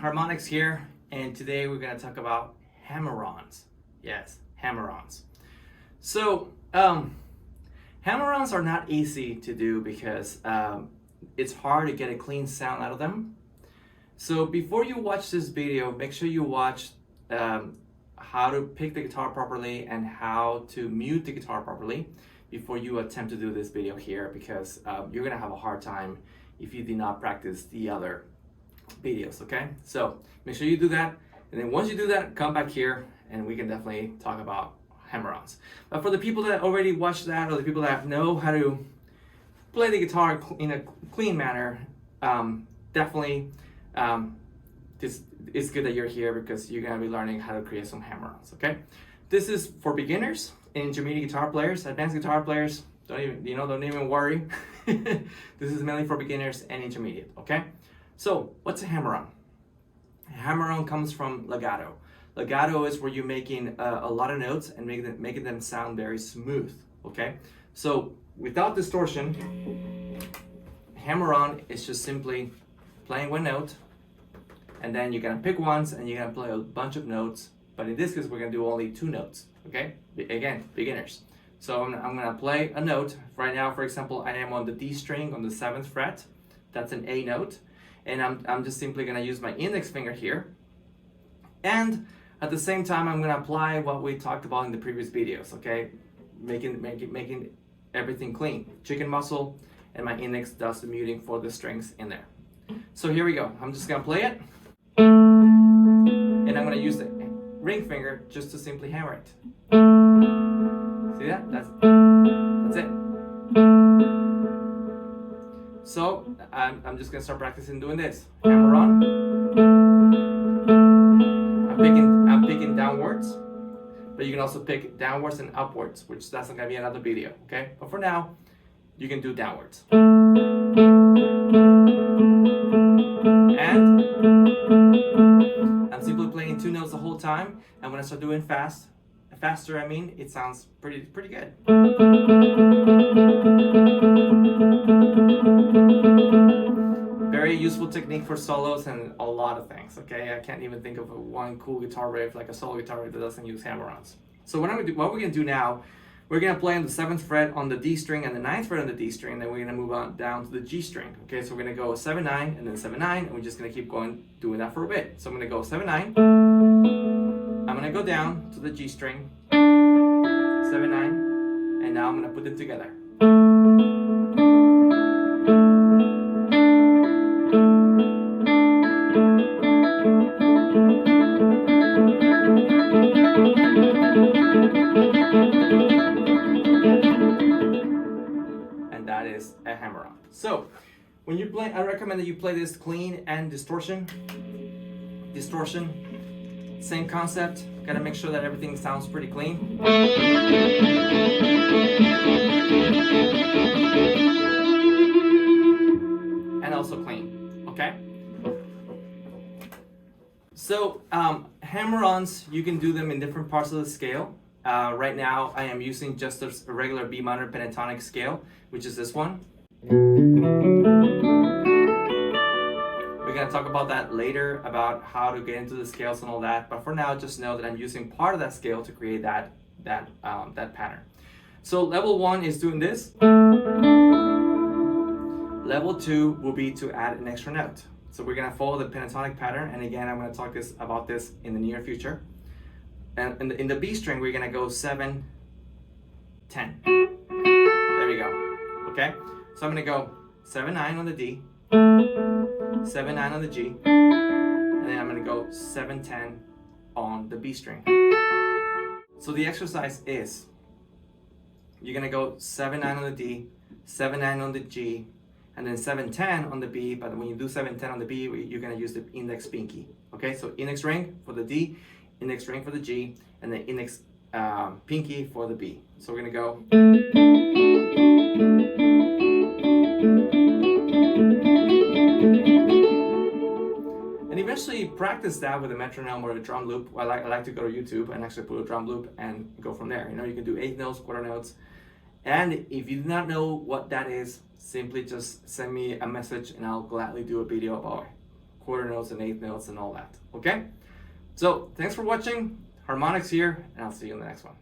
Harmonics here, and today we're going to talk about Hammer Ons. Yes, Hammer Ons. So, Hammer Ons are not easy to do because it's hard to get a clean sound out of them. So before you watch this video, make sure you watch how to pick the guitar properly and how to mute the guitar properly before you attempt to do this video here, because you're going to have a hard time if you did not practice the other videos, okay? So make sure you do that, and then once you do that, come back here and we can definitely talk about Hammer Ons. But for the people that already watched that, or the people that know how to play the guitar in a clean manner, definitely it's good that you're here, because you're going to be learning how to create some Hammer Ons, okay? This is for beginners, intermediate guitar players, advanced guitar players. Don't even worry. This is mainly for beginners and intermediate, okay? So what's a hammer on? A hammer on comes from legato. Legato is where you're making a lot of notes and making them sound very smooth, okay? So without distortion, hammer on is just simply playing one note, and then you're gonna pick once and you're gonna play a bunch of notes. But in this case, we're gonna do only 2 notes, okay? Again, beginners. So I'm gonna play a note. Right now, for example, I am on the D string on the 7th fret. That's an A note. And I'm just simply gonna use my index finger here. And at the same time, I'm gonna apply what we talked about in the previous videos, okay? Making everything clean. Chicken muscle, and my index does the muting for the strings in there. So here we go. I'm just gonna play it. And I'm gonna use the ring finger just to simply hammer it. See that? That's it. So I'm just gonna start practicing doing this. Hammer on. I'm picking downwards, but you can also pick downwards and upwards, which that's not gonna be another video, okay? But for now, you can do downwards. And I'm simply playing 2 notes the whole time, and when I start doing faster, it sounds pretty good. Very useful technique for solos and a lot of things, okay? I can't even think of one cool guitar riff, like a solo guitar riff, that doesn't use hammer ons. So what we're gonna do now, we're gonna play on the 7th fret on the D string and the 9th fret on the D string, and then we're gonna move on down to the G string, okay? So we're gonna go 7-9 and then 7-9, and we're just gonna keep doing that for a bit. So I'm gonna go 7-9, I'm gonna go down to the G string, 7-9, and now I'm gonna put them together. And that is a hammer on. So when you play, I recommend that you play this clean and distortion. Distortion, same concept. Gotta make sure that everything sounds pretty clean. And also clean, okay? So hammer ons, you can do them in different parts of the scale. Right now, I am using just a regular B minor pentatonic scale, which is this one. We're gonna talk about that later, about how to get into the scales and all that. But for now, just know that I'm using part of that scale to create that pattern. So level 1 is doing this. Level 2 will be to add an extra note. So we're gonna follow the pentatonic pattern, and again, I'm gonna talk about this in the near future. And in the B string, we're gonna go 7, 10. There we go. Okay? So I'm gonna go 7-9 on the D, 7-9 on the G, and then I'm gonna go 7-10 on the B string. So the exercise is, you're gonna go 7-9 on the D, 7-9 on the G, and then 7-10 on the B, but when you do 7-10 on the B, you're gonna use the index pinky. Okay, so index ring for the D, index ring for the G, and the index pinky for the B. So we're gonna go. And eventually practice that with a metronome or a drum loop. I like to go to YouTube and actually put a drum loop and go from there. You know, you can do 8th notes, quarter notes. And if you do not know what that is, simply just send me a message and I'll gladly do a video about quarter notes and eighth notes and all that. Okay? So thanks for watching. Harmonics here, and I'll see you in the next one.